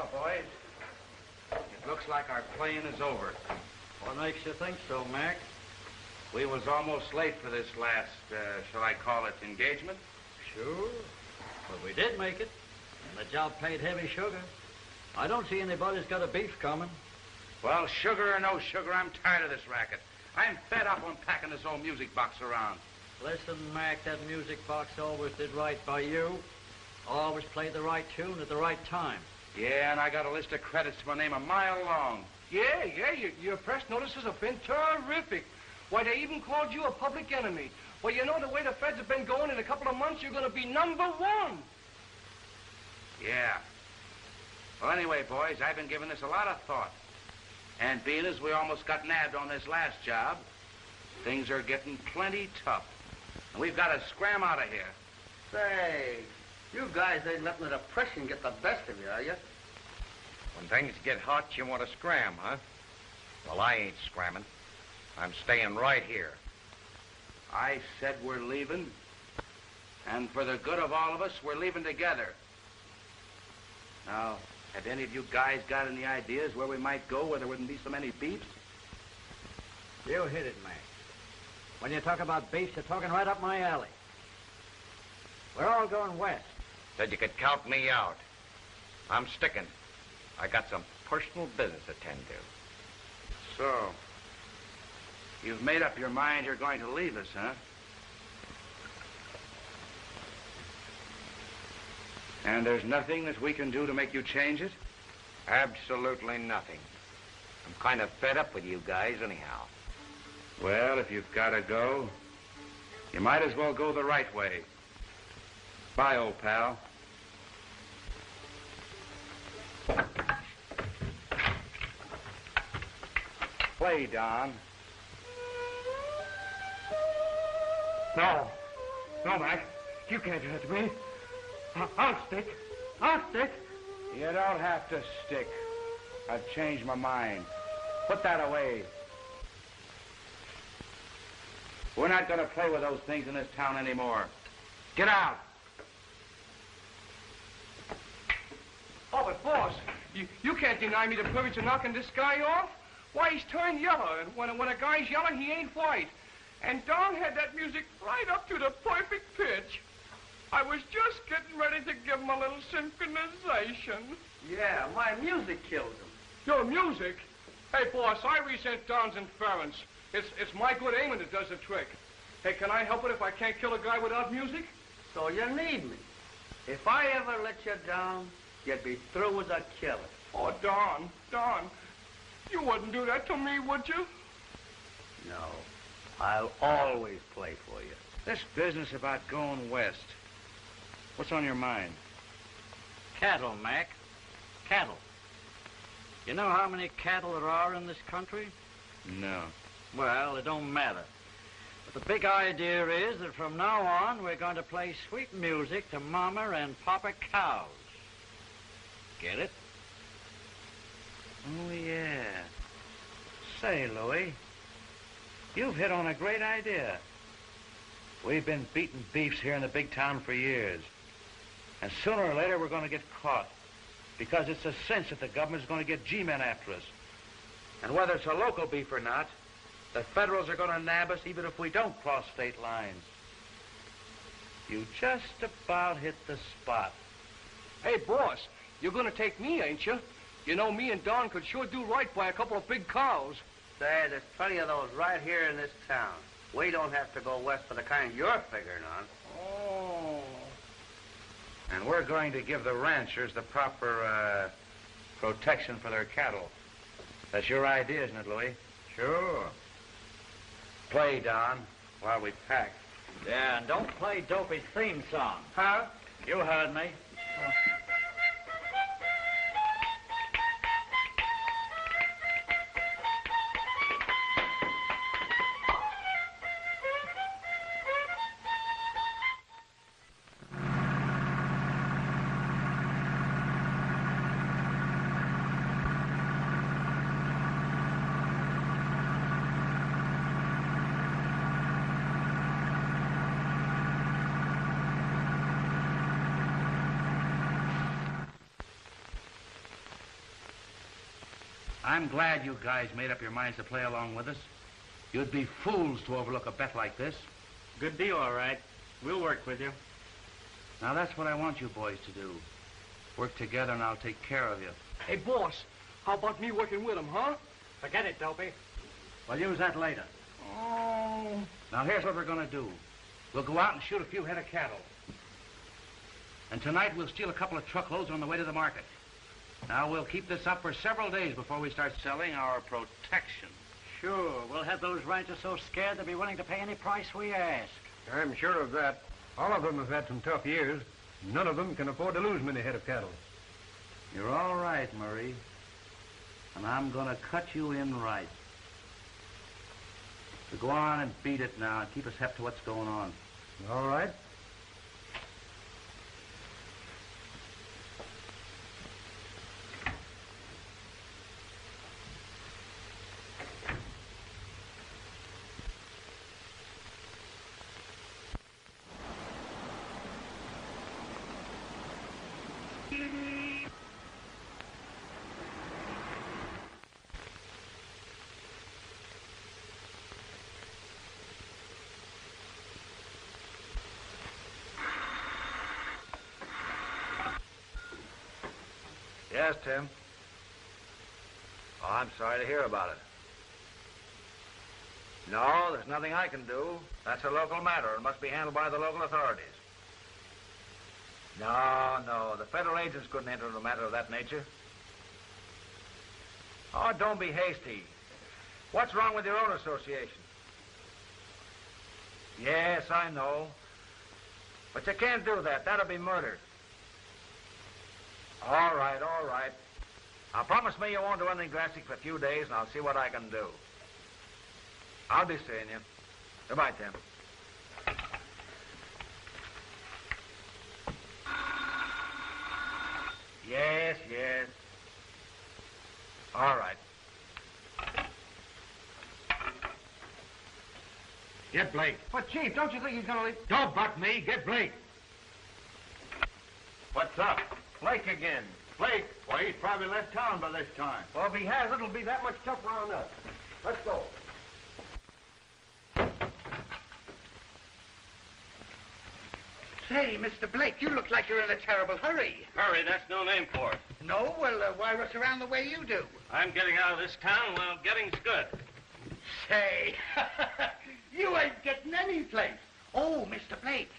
Well, boys, it looks like our playing is over. What makes you think so, Mac? We was almost late for this last, shall I call it, engagement? Sure. But we did make it. And the job paid heavy sugar. I don't see anybody's got a beef coming. Well, sugar or no sugar, I'm tired of this racket. I'm fed up on packing this old music box around. Listen, Mac, that music box always did right by you. Always played the right tune at the right time. Yeah, and I got a list of credits to my name a mile long. Yeah, your press notices have been terrific. Why, they even called you a public enemy. Well, you know, the way the feds have been going, in a couple of months, you're going to be #1. Yeah. Well, anyway, boys, I've been giving this a lot of thought. And being as we almost got nabbed on this last job, things are getting plenty tough. And we've got to scram out of here. Say, you guys ain't letting the depression get the best of you, are you? When things get hot, you want to scram, huh? Well, I ain't scramming. I'm staying right here. I said we're leaving. And for the good of all of us, we're leaving together. Now, have any of you guys got any ideas where we might go where there wouldn't be so many beeps? You hit it, Mac. When you talk about beefs, you're talking right up my alley. We're all going west. Said you could count me out. I'm sticking. I got some personal business to tend to. So, you've made up your mind you're going to leave us, huh? And there's nothing that we can do to make you change it? Absolutely nothing. I'm kind of fed up with you guys anyhow. Well, if you've got to go, you might as well go the right way. Bye, old pal. Play, Don. No, Mac. You can't do that to me. I'll stick. You don't have to stick. I've changed my mind. Put that away. We're not going to play with those things in this town anymore. Get out. Oh, but boss, you can't deny me the privilege of knocking this guy off. Why, he's turned yellow, and when a guy's yellow, he ain't white. And Don had that music right up to the perfect pitch. I was just getting ready to give him a little synchronization. Yeah, my music kills him. Your music? Hey, boss, I resent Don's inference. It's my good aiming that does the trick. Hey, can I help it if I can't kill a guy without music? So you need me. If I ever let you down, you'd be through as a killer. Oh, Don, you wouldn't do that to me, would you? No, I'll always play for you. This business about going west, what's on your mind? Cattle, Mac. Cattle. You know how many cattle there are in this country? No. Well, it don't matter. But the big idea is that from now on, we're going to play sweet music to Mama and Papa cows. Get it? Oh, yeah. Say, Louie, you've hit on a great idea. We've been beating beefs here in the big town for years. And sooner or later, we're going to get caught. Because it's a cinch that the government's going to get G-men after us. And whether it's a local beef or not, the Federals are going to nab us even if we don't cross state lines. You just about hit the spot. Hey, boss, you're going to take me, ain't you? You know, me and Don could sure do right by a couple of big cows. Say, there's plenty of those right here in this town. We don't have to go west for the kind you're figuring on. Oh. And we're going to give the ranchers the proper, protection for their cattle. That's your idea, isn't it, Louie? Sure. Play, Don, while we pack. Yeah, and don't play Dopey's theme song. Huh? You heard me. I'm glad you guys made up your minds to play along with us. You'd be fools to overlook a bet like this. Good deal, all right. We'll work with you. Now, that's what I want you boys to do. Work together and I'll take care of you. Hey, boss, how about me working with him, huh? Forget it, Dopey. We'll use that later. Oh. Now, here's what we're going to do. We'll go out and shoot a few head of cattle. And tonight we'll steal a couple of truckloads on the way to the market. Now, we'll keep this up for several days before we start selling our protection. Sure, we'll have those ranchers so scared they'll be willing to pay any price we ask. I'm sure of that. All of them have had some tough years. None of them can afford to lose many head of cattle. You're all right, Murray. And I'm going to cut you in right. So go on and beat it now and keep us hep to what's going on. All right. Yes, Tim. Oh, I'm sorry to hear about it. No, there's nothing I can do. That's a local matter. It must be handled by the local authorities. No, the federal agents couldn't enter into a matter of that nature. Oh, don't be hasty. What's wrong with your own association? Yes, I know. But you can't do that. That'll be murder. All right. Now, promise me you won't do anything drastic for a few days, and I'll see what I can do. I'll be seeing you. Goodbye, Tim. Yes. All right. Get Blake. But, Chief, don't you think he's gonna leave? Don't buck me. Get Blake. What's up? Blake again. Blake? Why, he's probably left town by this time. Well, if he has, it'll be that much tougher on us. Let's go. Say, Mr. Blake, you look like you're in a terrible hurry. Hurry, that's no name for it. No? Well, why rush around the way you do? I'm getting out of this town while getting's good. Say, you ain't getting any place. Oh, Mr. Blake,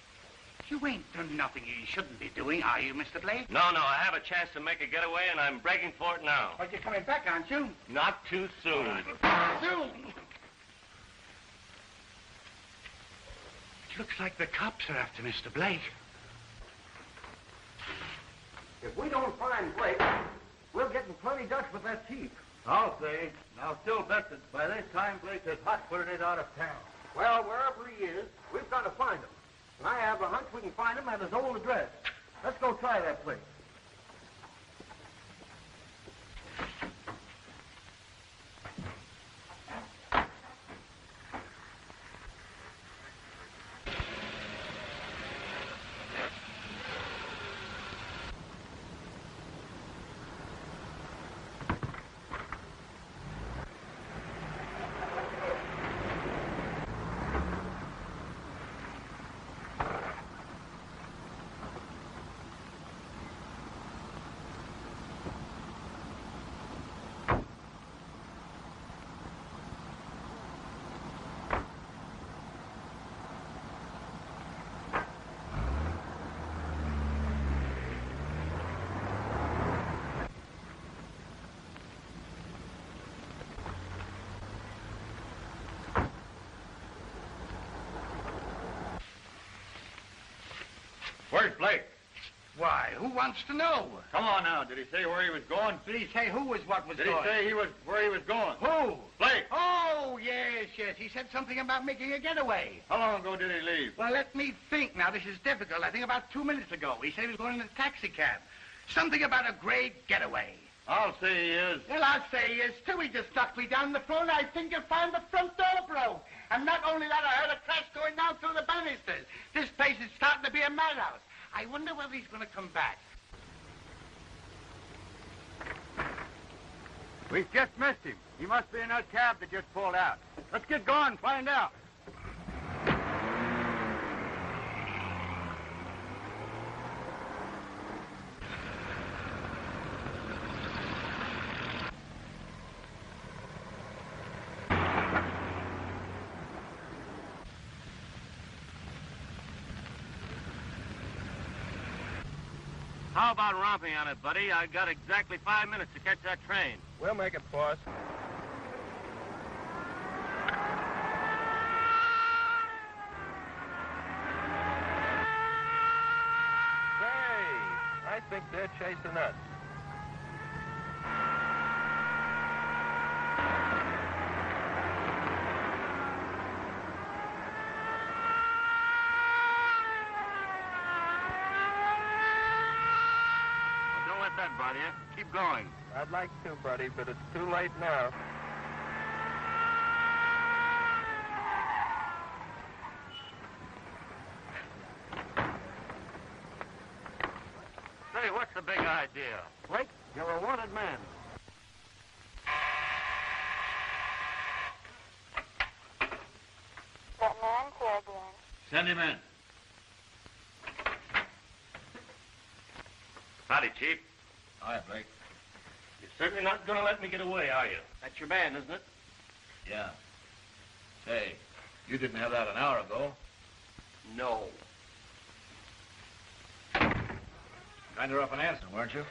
you ain't done nothing you shouldn't be doing, are you, Mr. Blake? No, I have a chance to make a getaway, and I'm breaking for it now. But you're coming back, aren't you? Not too soon. Soon. It looks like the cops are after Mr. Blake. If we don't find Blake, we'll get in plenty Dutch with that chief. I'll say. I'll still bet that by this time Blake is hot-footed out of town. Well, wherever he is, we've got to find him. And I have a hunch we can find him at his old address. Let's go try that place. Where's Blake? Why, who wants to know? Come on now. Did he say where he was going? Did he say who was what was Did going? he say he was where he was going? Who? Blake. Oh, yes. He said something about making a getaway. How long ago did he leave? Well, let me think now. This is difficult. I think about 2 minutes ago. He said he was going in a taxi cab. Something about a great getaway. I'll say he is. Well, I'll say he is, too. He just knocked me down the phone. I think you'll find the front door broke. And not only that, I heard a crash going down through the banisters. This place is starting to be a madhouse. I wonder whether he's going to come back. We've just missed him. He must be in that cab that just pulled out. Let's get going, find out. How about romping on it, buddy? I've got exactly 5 minutes to catch that train. We'll make it, boss. Say, I think they're chasing us. That, buddy. Keep going. I'd like to, buddy, but it's too late now. Say, what's the big idea? Blake, you're a wanted man. That man's here again. Send him in. Howdy, Chief. All right, Blake. You're certainly not going to let me get away, are you? That's your man, isn't it? Yeah. Say, you didn't have that an hour ago. No. Kind of rough and handsome, weren't you?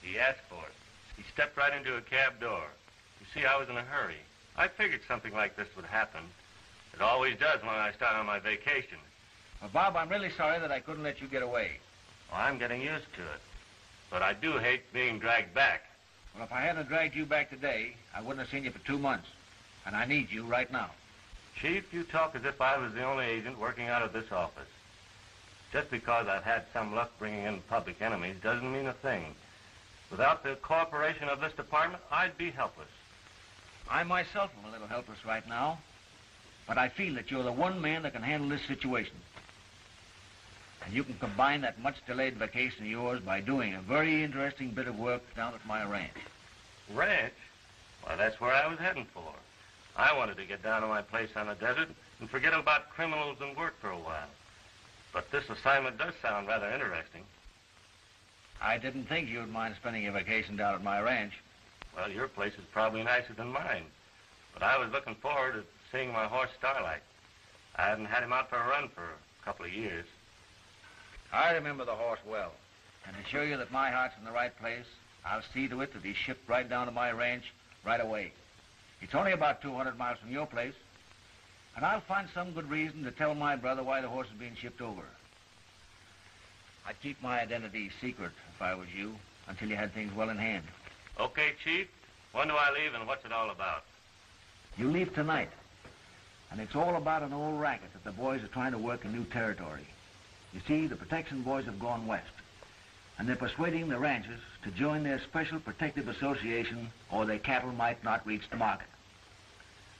He asked for it. He stepped right into a cab door. You see, I was in a hurry. I figured something like this would happen. It always does when I start on my vacation. Well, Bob, I'm really sorry that I couldn't let you get away. Well, I'm getting used to it. But I do hate being dragged back. Well, if I hadn't dragged you back today, I wouldn't have seen you for 2 months. And I need you right now. Chief, you talk as if I was the only agent working out of this office. Just because I've had some luck bringing in public enemies doesn't mean a thing. Without the cooperation of this department, I'd be helpless. I myself am a little helpless right now. But I feel that you're the one man that can handle this situation. And you can combine that much-delayed vacation of yours by doing a very interesting bit of work down at my ranch. Ranch? Well, that's where I was heading for. I wanted to get down to my place on the desert and forget about criminals and work for a while. But this assignment does sound rather interesting. I didn't think you'd mind spending your vacation down at my ranch. Well, your place is probably nicer than mine. But I was looking forward to seeing my horse Starlight. I hadn't had him out for a run for a couple of years. I remember the horse well. And to show you that my heart's in the right place, I'll see to it that he's shipped right down to my ranch right away. It's only about 200 miles from your place. And I'll find some good reason to tell my brother why the horse is being shipped over. I'd keep my identity secret if I was you until you had things well in hand. Okay, Chief. When do I leave and what's it all about? You leave tonight. And it's all about an old racket that the boys are trying to work in new territory. You see, the protection boys have gone west. And they're persuading the ranchers to join their special protective association or their cattle might not reach the market.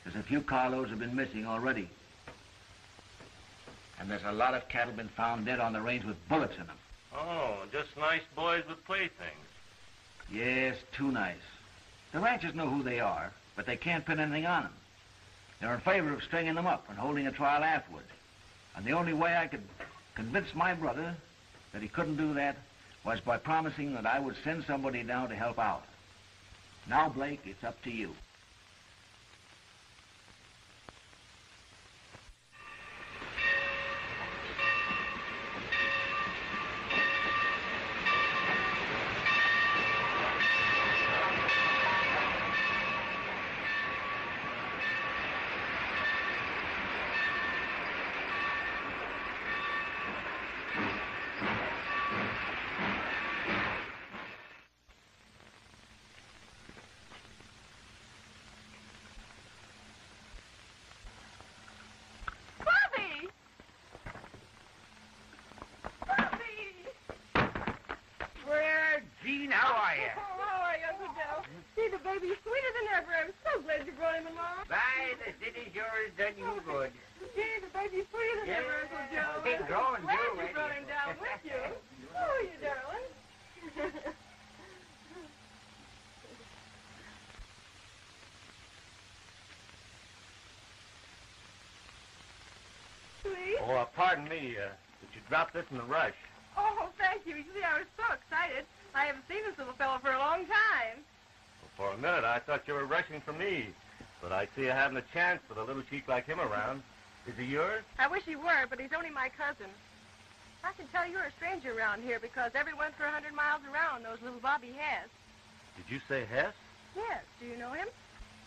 There's a few carloads have been missing already. And there's a lot of cattle been found dead on the range with bullets in them. Oh, just nice boys with playthings. Yes, too nice. The ranchers know who they are, but they can't pin anything on them. They're in favor of stringing them up and holding a trial afterwards. And the only way I could convince my brother that he couldn't do that was by promising that I would send somebody down to help out. Now, Blake, it's up to you. Baby, sweeter than ever. I'm so glad you brought him along. Bye, the city sure has done you good. Gee, the baby's sweeter than ever, Uncle Joe. He's growing, glad too, you brought him down with you. Oh, you darling. Oh, pardon me, but you dropped this in the rush. Oh, thank you. You see, I was so excited. I haven't seen this little fellow for a long time. Well, for a minute, I thought you were rushing for me. But I see you having a chance with a little cheek like him around. Is he yours? I wish he were, but he's only my cousin. I can tell you're a stranger around here because everyone for 100 miles around knows little Bobby Hess. Did you say Hess? Yes. Do you know him?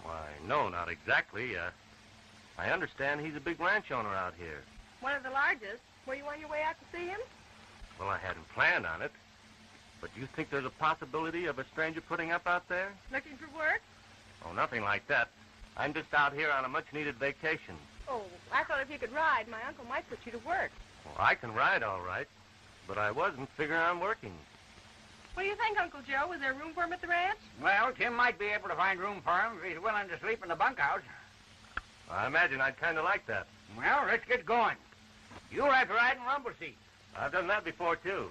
Why, no, not exactly. I understand he's a big ranch owner out here. One of the largest. Were you on your way out to see him? Well, I hadn't planned on it. But do you think there's a possibility of a stranger putting up out there? Looking for work? Oh, nothing like that. I'm just out here on a much-needed vacation. Oh, I thought if you could ride, my uncle might put you to work. Well, I can ride all right, but I wasn't figuring on working. What do you think, Uncle Joe? Is there room for him at the ranch? Well, Tim might be able to find room for him if he's willing to sleep in the bunkhouse. I imagine I'd kind of like that. Well, let's get going. You'll have to ride in rumble seats. I've done that before, too.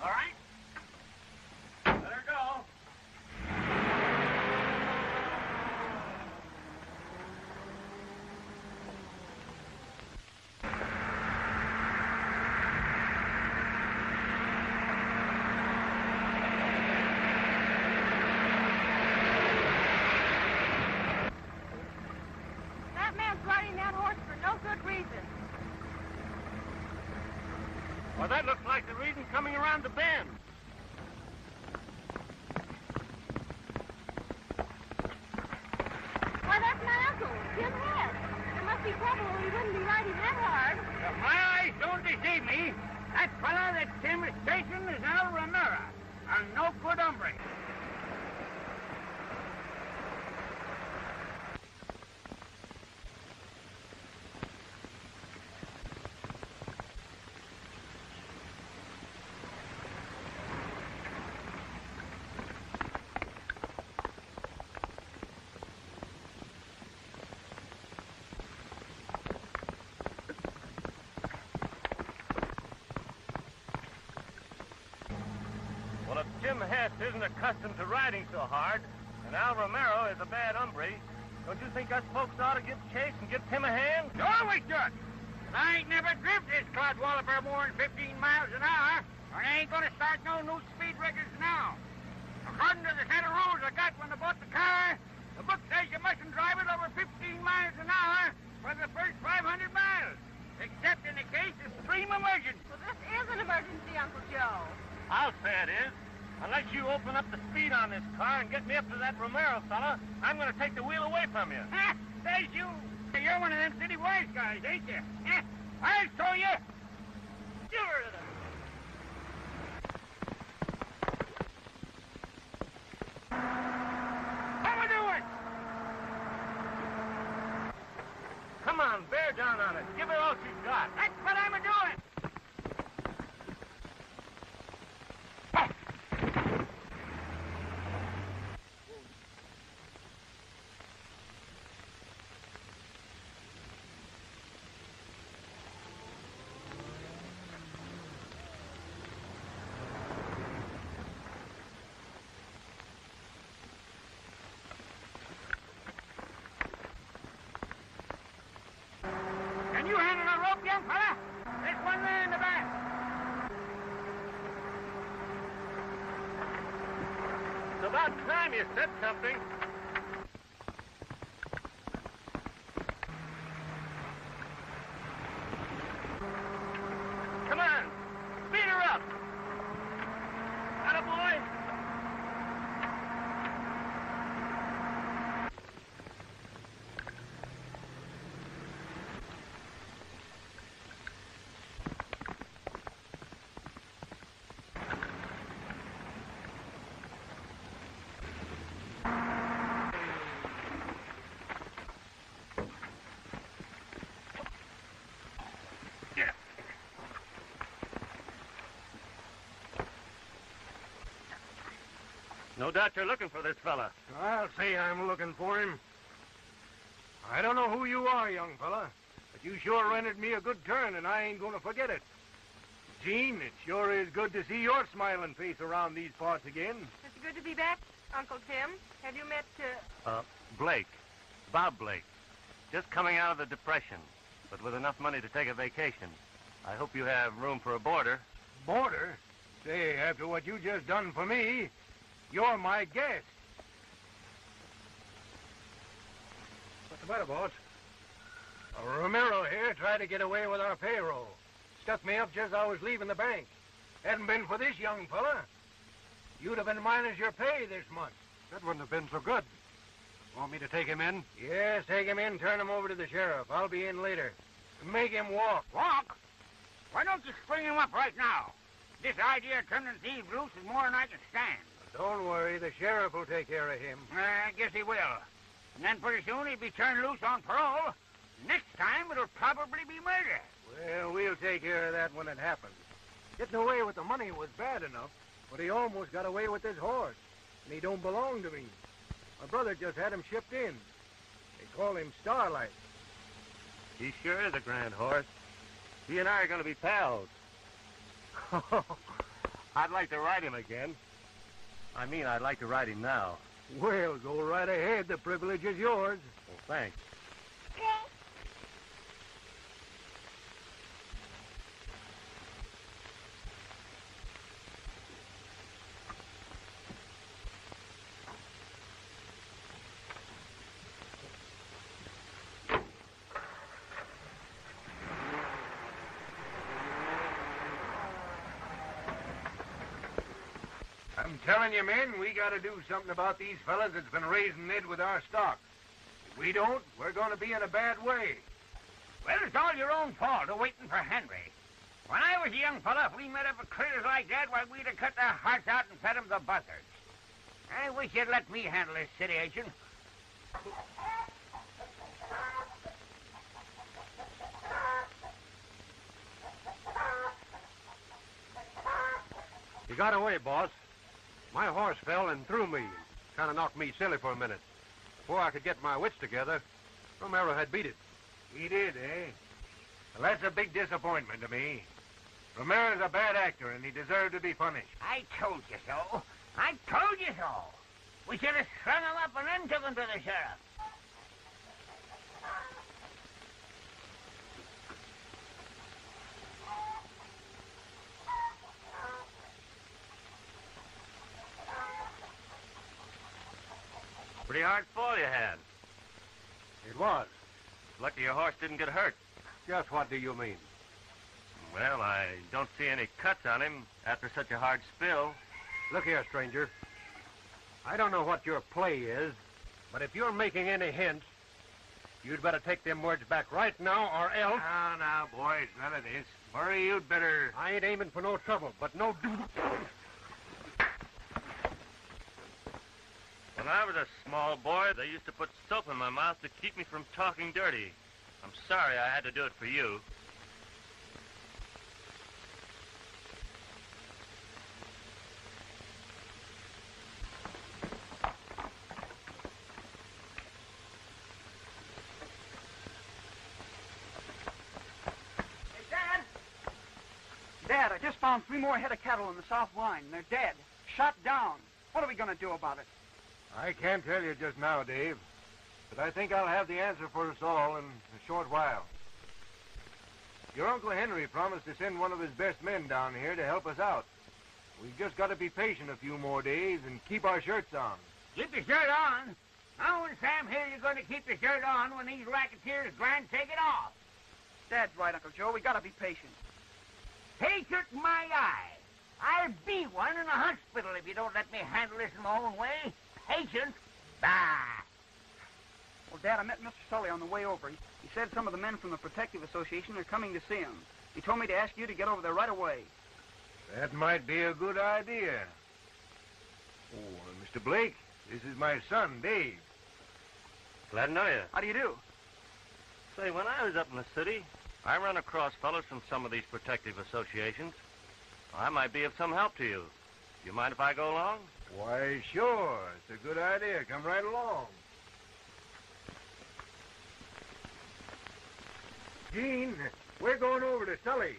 All right. Let her go. That man's riding that horse for no good reason. Well, that looks like the reason coming around the bend. Why, that's my uncle, Jim Hess. There must be trouble or he wouldn't be riding that hard. If my eyes don't deceive me, that fellow that Tim is chasing is Al Ramira, a no good hombre. Well, if Jim Hess isn't accustomed to riding so hard, and Al Romero is a bad hombre, don't you think us folks ought to give chase and give Tim a hand? Sure we should. And I ain't never driven this clodwalloper more than 15 miles an hour, and I ain't gonna start no new speed records now. According to the set of rules I got when I bought the car, the book says you mustn't drive it over 15 miles an hour for the first 500 miles, except in the case of extreme emergency. Well, this is an emergency, Uncle Joe. I'll say it is. Unless you open up the speed on this car and get me up to that Romero fella, I'm going to take the wheel away from you. Ha! There's you. You're one of them city wise guys, ain't you? I'll show you. Get rid of them. How am I doing? Come on, bear down on it. Give her all she's got. That's what I'm doing. Can you handle a rope, young fella? There's one there in the back. It's about time you said something. Come on. Speed her up. Attaboy. No doubt you're looking for this fella. I'll say I'm looking for him. I don't know who you are, young fella, but you sure rendered me a good turn, and I ain't going to forget it. Gene, it sure is good to see your smiling face around these parts again. It's good to be back, Uncle Tim. Have you met, Blake. Bob Blake. Just coming out of the Depression, but with enough money to take a vacation. I hope you have room for a boarder. Boarder? Say, after what you just done for me, you're my guest. What's the matter, boss? Romero here tried to get away with our payroll. Stuck me up just as I was leaving the bank. Hadn't been for this young fella, you'd have been minus your pay this month. That wouldn't have been so good. Want me to take him in? Yes, take him in, turn him over to the sheriff. I'll be in later. Make him walk. Walk? Why don't you spring him up right now? This idea of turning Steve loose is more than I can stand. Don't worry, the sheriff will take care of him. I guess he will. And then pretty soon he'll be turned loose on parole. Next time it'll probably be murder. Well, we'll take care of that when it happens. Getting away with the money was bad enough, but he almost got away with this horse. And he don't belong to me. My brother just had him shipped in. They call him Starlight. He sure is a grand horse. He and I are going to be pals. I'd like to ride him again. I mean, I'd like to ride him now. Well, go right ahead. The privilege is yours. Well, thanks. I'm telling you, men, we got to do something about these fellas that's been raising Ned with our stock. If we don't, we're going to be in a bad way. Well, it's all your own fault, waiting for Henry. When I was a young fella, if we met up with critters like that, why, we'd have cut their hearts out and fed them the buzzards. I wish you'd let me handle this situation. You got away, boss. My horse fell and threw me. Kind of knocked me silly for a minute. Before I could get my wits together, Romero had beat it. He did, eh? Well, that's a big disappointment to me. Romero's a bad actor, and he deserved to be punished. I told you so. I told you so. We should have strung him up and then took him to the sheriff. Pretty hard fall you had. It was. Lucky your horse didn't get hurt. Just what do you mean? Well, I don't see any cuts on him after such a hard spill. Look here, stranger. I don't know what your play is, but if you're making any hints, you'd better take them words back right now, or else... Now, boys, none of this. Murray, you'd better... I ain't aiming for no trouble, but no... When I was a small boy, they used to put soap in my mouth to keep me from talking dirty. I'm sorry I had to do it for you. Hey, Dad! Dad, I just found 3 more head of cattle in the south line. They're dead. Shot down. What are we going to do about it? I can't tell you just now, Dave, but I think I'll have the answer for us all in a short while. Your Uncle Henry promised to send one of his best men down here to help us out. We've just got to be patient a few more days and keep our shirts on. Keep your shirt on? How and Sam here you're going to keep your shirt on when these racketeers grand take it off? Dad's right, Uncle Joe. We got to be patient. Patient my eye. I'll be one in a hospital if you don't let me handle this in my own way. Patient? Bah! Well, Dad, I met Mr. Sully on the way over. He said some of the men from the Protective Association are coming to see him. He told me to ask you to get over there right away. That might be a good idea. Oh, Mr. Blake, this is my son, Dave. Glad to know you. How do you do? Say, when I was up in the city, I run across fellows from some of these protective associations. I might be of some help to you. You mind if I go along? Why, sure. It's a good idea. Come right along. Gene, we're going over to Sully's.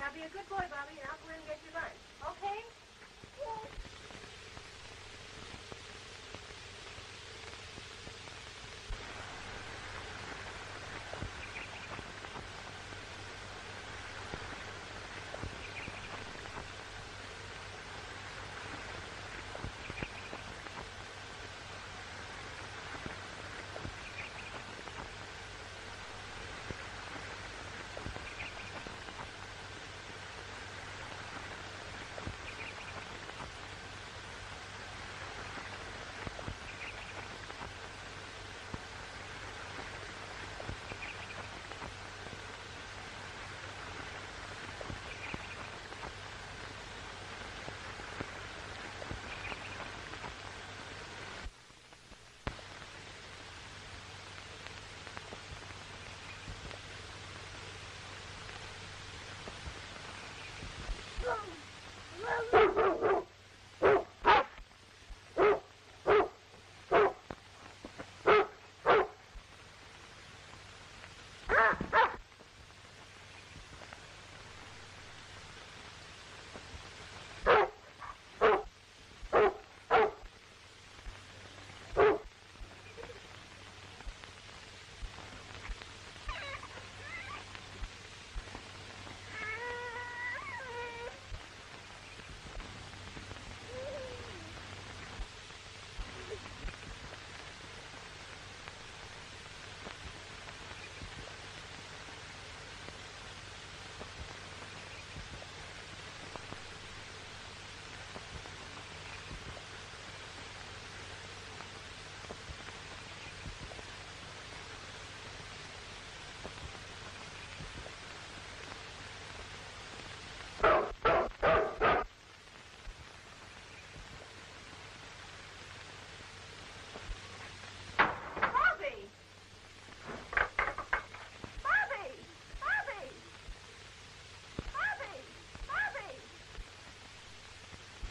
Now be a good boy, Bobby, and I'll go in and get your lunch. Okay?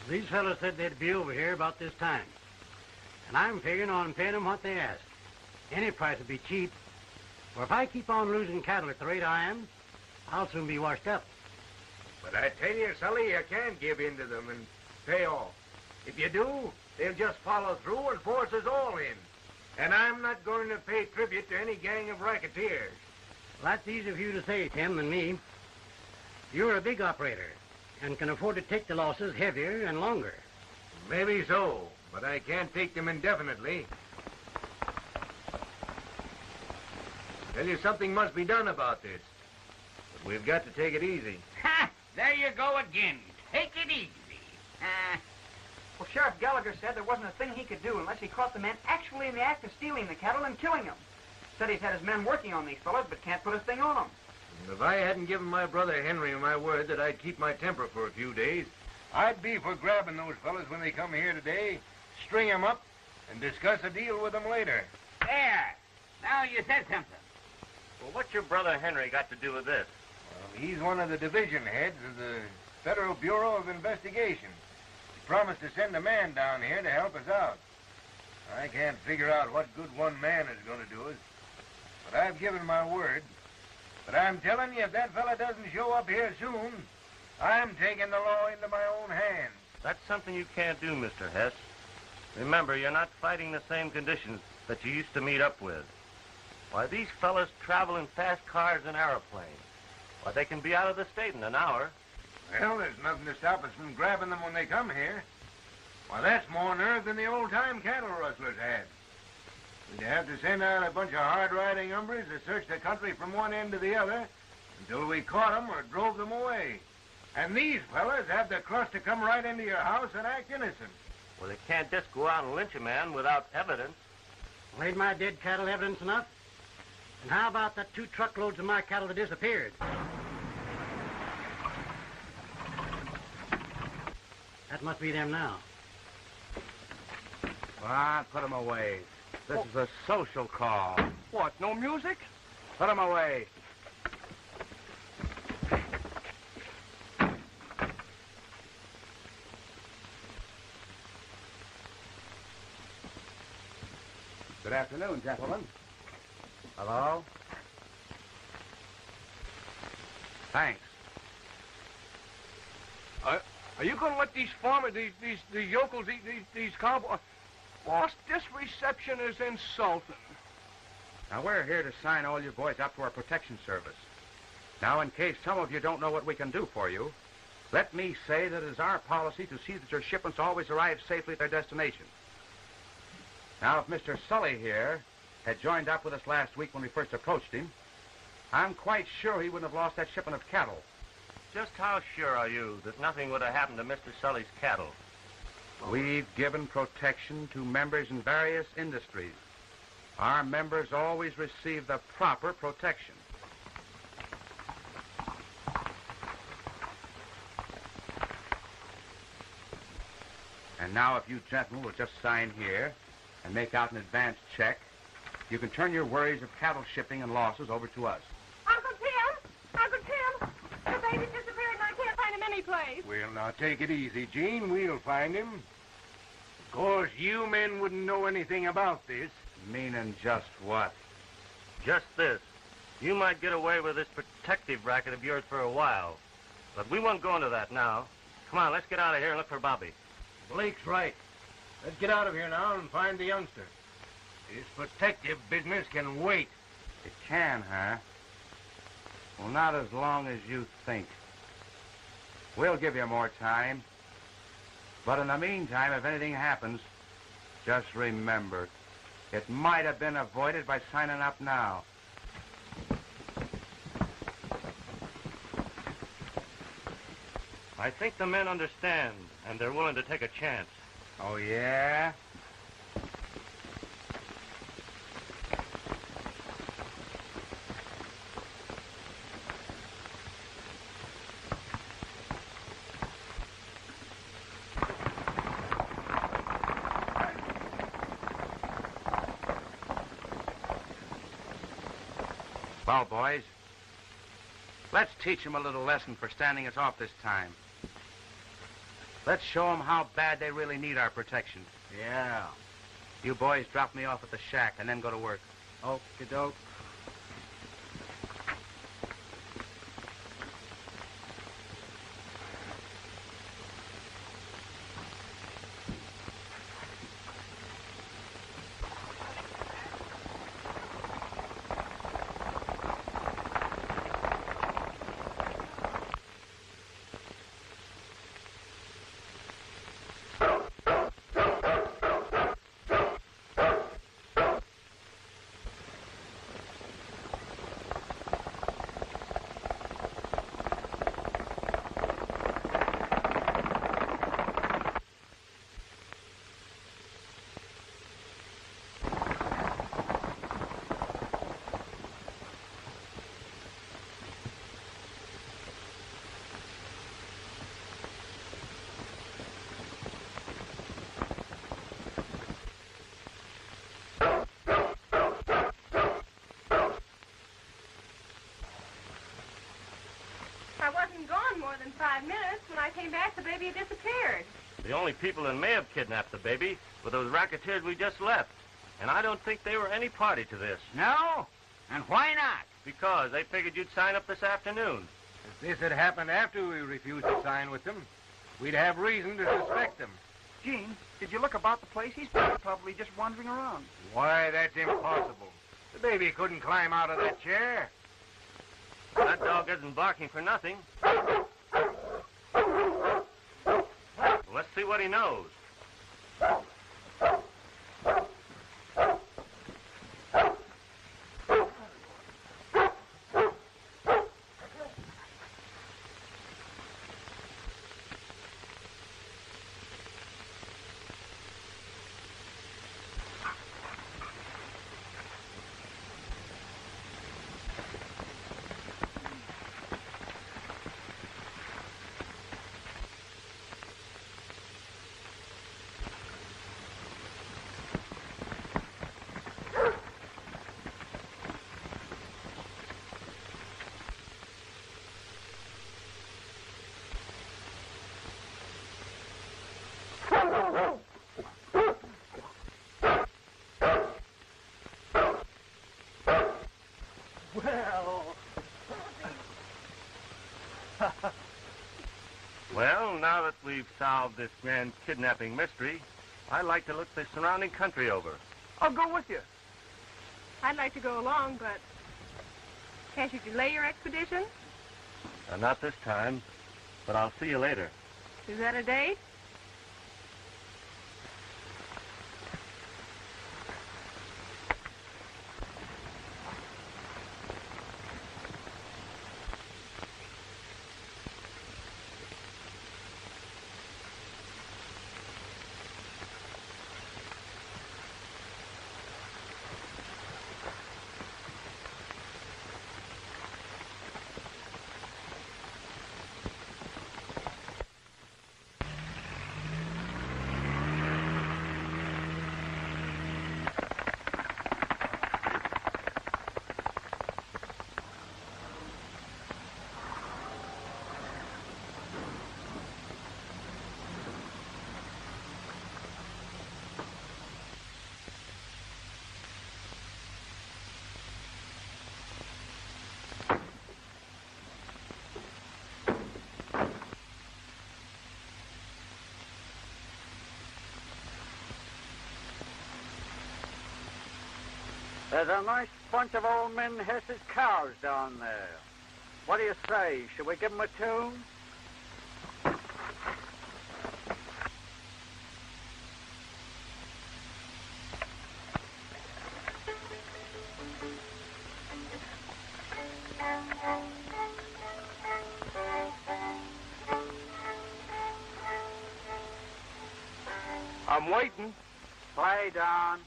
These fellows said they'd be over here about this time. And I'm figuring on paying them what they ask. Any price would be cheap. For if I keep on losing cattle at the rate I am, I'll soon be washed up. But I tell you, Sully, you can't give in to them and pay off. If you do, they'll just follow through and force us all in. And I'm not going to pay tribute to any gang of racketeers. Well, that's easier for you to say, Tim, than me. You're a big operator and can afford to take the losses heavier and longer. Maybe so, but I can't take them indefinitely. Tell you, something must be done about this. But we've got to take it easy. Ha! There you go again. Take it easy. Well, Sheriff Gallagher said there wasn't a thing he could do unless he caught the men actually in the act of stealing the cattle and killing them. Said he's had his men working on these fellows, but can't put a thing on them. If I hadn't given my brother Henry my word that I'd keep my temper for a few days, I'd be for grabbing those fellas when they come here today, string them up, and discuss a deal with them later. There. Now you said something. Well, what's your brother Henry got to do with this? Well, he's one of the division heads of the Federal Bureau of Investigation. He promised to send a man down here to help us out. I can't figure out what good one man is going to do us, but I've given my word. But I'm telling you, if that fella doesn't show up here soon, I'm taking the law into my own hands. That's something you can't do, Mr. Hess. Remember, you're not fighting the same conditions that you used to meet up with. Why, these fellas travel in fast cars and aeroplanes. Why, they can be out of the state in an hour. Well, there's nothing to stop us from grabbing them when they come here. Why, that's more nerve than the old-time cattle rustlers had. We'd have to send out a bunch of hard-riding hombres to search the country from one end to the other until we caught them or drove them away. And these fellas have the crust to come right into your house and act innocent. Well, they can't just go out and lynch a man without evidence. Well, ain't my dead cattle evidence enough? And how about that 2 truckloads of my cattle that disappeared? That must be them now. Ah, put them away. This is a social call. What, no music? Put them away. Good afternoon, gentlemen. Hello? Thanks. Are you going to let these farmers, these yokels, these cowboys... Boss, this reception is insulting. Now, we're here to sign all you boys up to our protection service. Now, in case some of you don't know what we can do for you, let me say that it is our policy to see that your shipments always arrive safely at their destination. Now, if Mr. Sully here had joined up with us last week when we first approached him, I'm quite sure he wouldn't have lost that shipment of cattle. Just how sure are you that nothing would have happened to Mr. Sully's cattle? We've given protection to members in various industries. Our members always receive the proper protection. And now if you gentlemen will just sign here and make out an advance check, you can turn your worries of cattle shipping and losses over to us. Uncle Tim! Uncle Tim! The baby disappeared and I can't find him any place. Well, now, take it easy, Gene. We'll find him. Of course, you men wouldn't know anything about this. Meaning just what? Just this. You might get away with this protective racket of yours for a while. But we won't go into that now. Come on, let's get out of here and look for Bobby. Blake's right. Let's get out of here now and find the youngster. This protective business can wait. It can, huh? Well, not as long as you think. We'll give you more time. But in the meantime, if anything happens, just remember, it might have been avoided by signing up now. I think the men understand, and they're willing to take a chance. Oh, yeah? Well, boys, let's teach them a little lesson for standing us off this time. Let's show them how bad they really need our protection. Yeah. You boys drop me off at the shack and then go to work. Okie-doke. I wasn't gone more than 5 minutes. When I came back, the baby had disappeared. The only people that may have kidnapped the baby were those racketeers we just left. And I don't think they were any party to this. No? And why not? Because they figured you'd sign up this afternoon. If this had happened after we refused to sign with them, we'd have reason to suspect them. Gene, did you look about the place? He's probably just wandering around. Why, that's impossible. The baby couldn't climb out of that chair. That dog isn't barking for nothing. Let's see what he knows. now that we've solved this grand kidnapping mystery, I'd like to look the surrounding country over. I'll go with you. I'd like to go along, but can't you delay your expedition? Not this time, but I'll see you later. Is that a date? There's a nice bunch of old men Hess's cows down there. What do you say? Should we give 'em a tune? I'm waiting. Play, Don.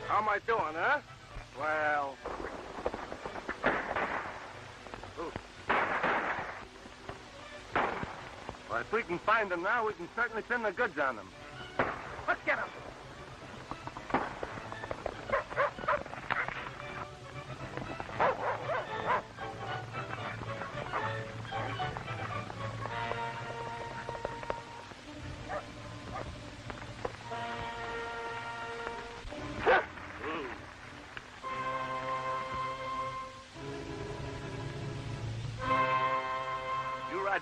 How am I doing, huh? Well, Well, if we can find them now, we can certainly pin the goods on them. Let's get him.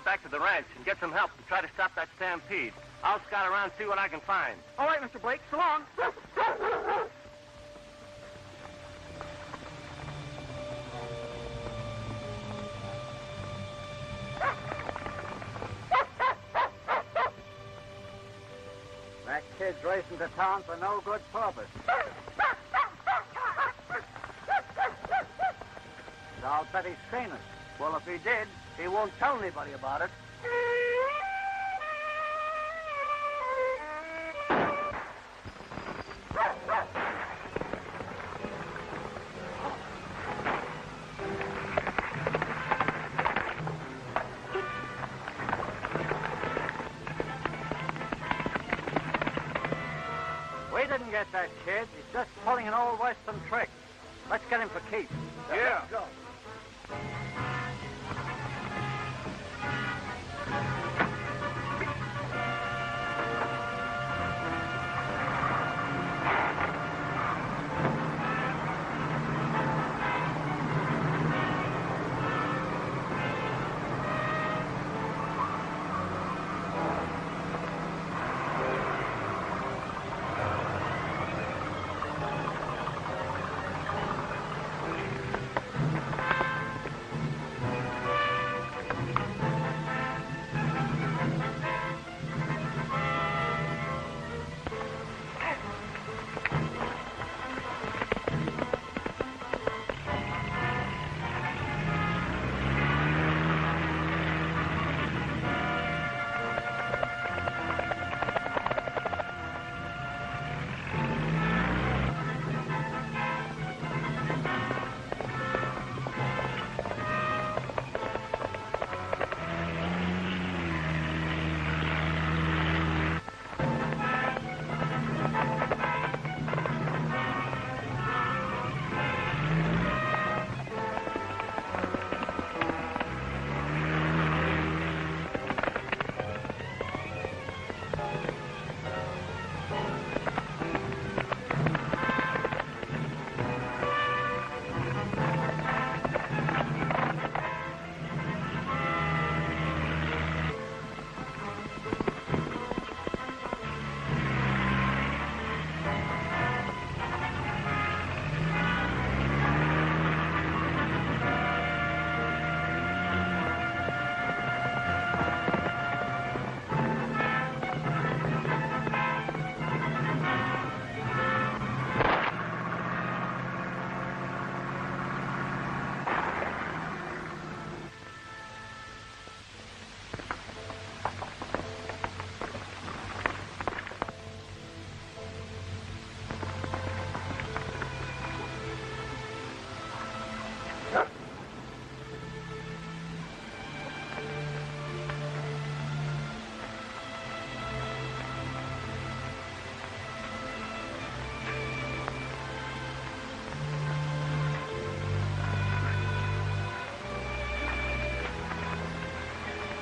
Back to the ranch and get some help to try to stop that stampede. I'll scout around, see what I can find. All right, Mr. Blake. So long. that kid's racing to town for no good purpose. So I'll bet he's seen us. Well, if he did, he won't tell anybody about it. We didn't get that kid. He's just pulling an old Western trick. Let's get him for keeps. Yeah. Let's go.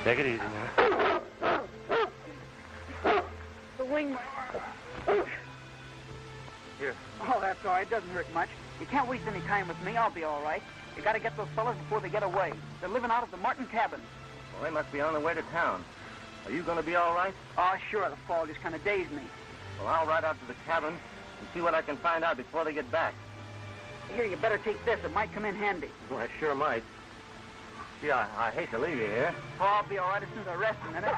Take it easy now. The wing. Here. Oh, that's all right. It doesn't hurt much. You can't waste any time with me. I'll be all right. You got to get those fellas before they get away. They're living out of the Martin cabin. Well, they must be on their way to town. Are you going to be all right? Oh, sure. The fall just kind of dazed me. Well, I'll ride out to the cabin and see what I can find out before they get back. Here, you better take this. It might come in handy. Well, I sure might. Gee, I hate to leave you here. Oh, I'll be all right as soon as I rest a minute.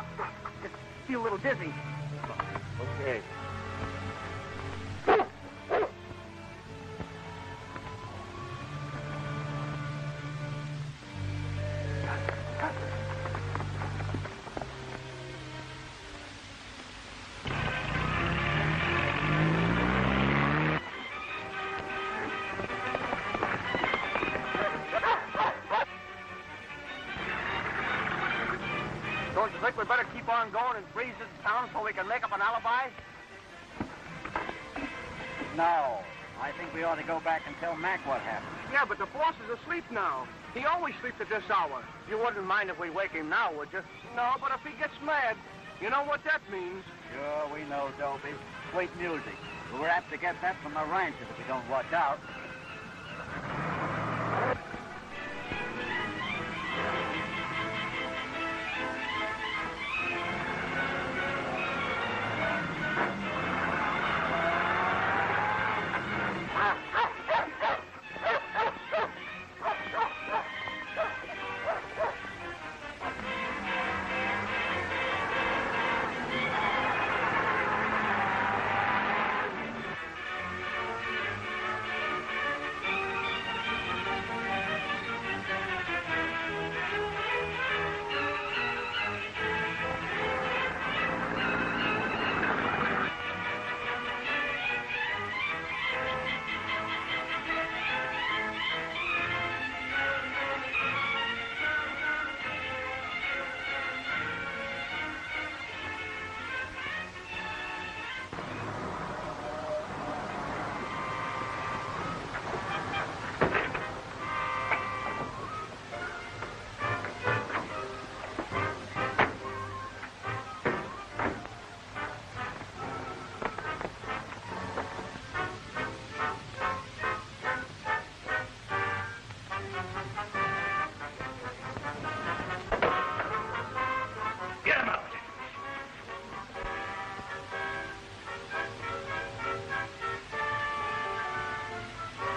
Just feel a little dizzy. Okay. Don't you think we better keep on going and freeze this town so we can make up an alibi? No. I think we ought to go back and tell Mac what happened. Yeah, but the boss is asleep now. He always sleeps at this hour. You wouldn't mind if we wake him now, would you? No, but if he gets mad, you know what that means. Sure, we know, Dopey. Sweet music. But we're apt to get that from the ranchers if we don't watch out.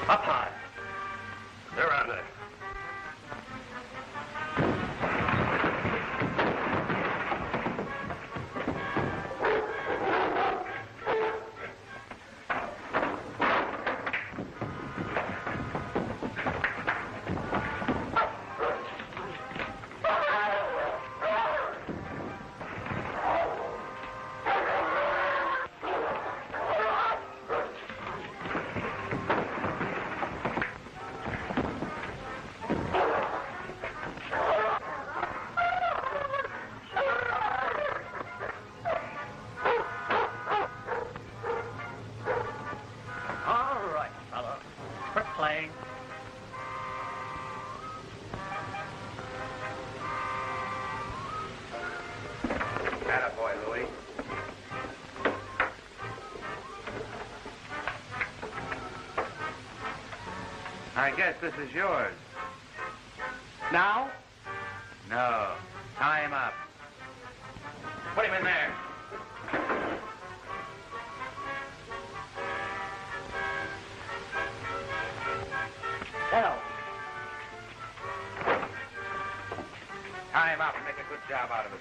Up high. They're on there. Attaboy, Louie. I guess this is yours. Now? No. Tie him up. Put him in there. Hell. Tie him up and make a good job out of it.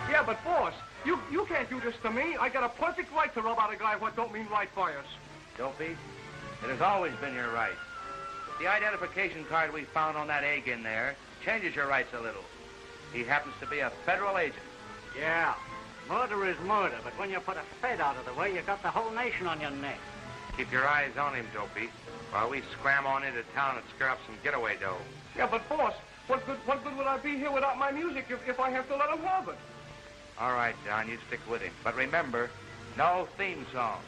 Yeah, but boss, you can't do this to me. I got a perfect right to rub out a guy what don't mean right by us. Dopey, it has always been your right. The identification card we found on that egg in there changes your rights a little. He happens to be a federal agent. Yeah. Murder is murder, but when you put a Fed out of the way, you got the whole nation on your neck. Keep your eyes on him, Dopey, while we scram on into town and scare up some getaway dough. Yeah, but boss, what good would I be here without my music if I have to let him have it? All right, John, you stick with him. But remember, no theme song.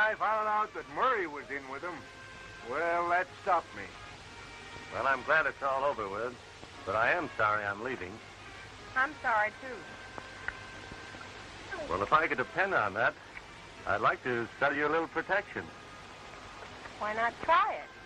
I found out that Murray was in with them, well, that stopped me. Well, I'm glad it's all over with, but I am sorry I'm leaving. I'm sorry, too. Well, if I could depend on that, I'd like to sell you a little protection. Why not try it?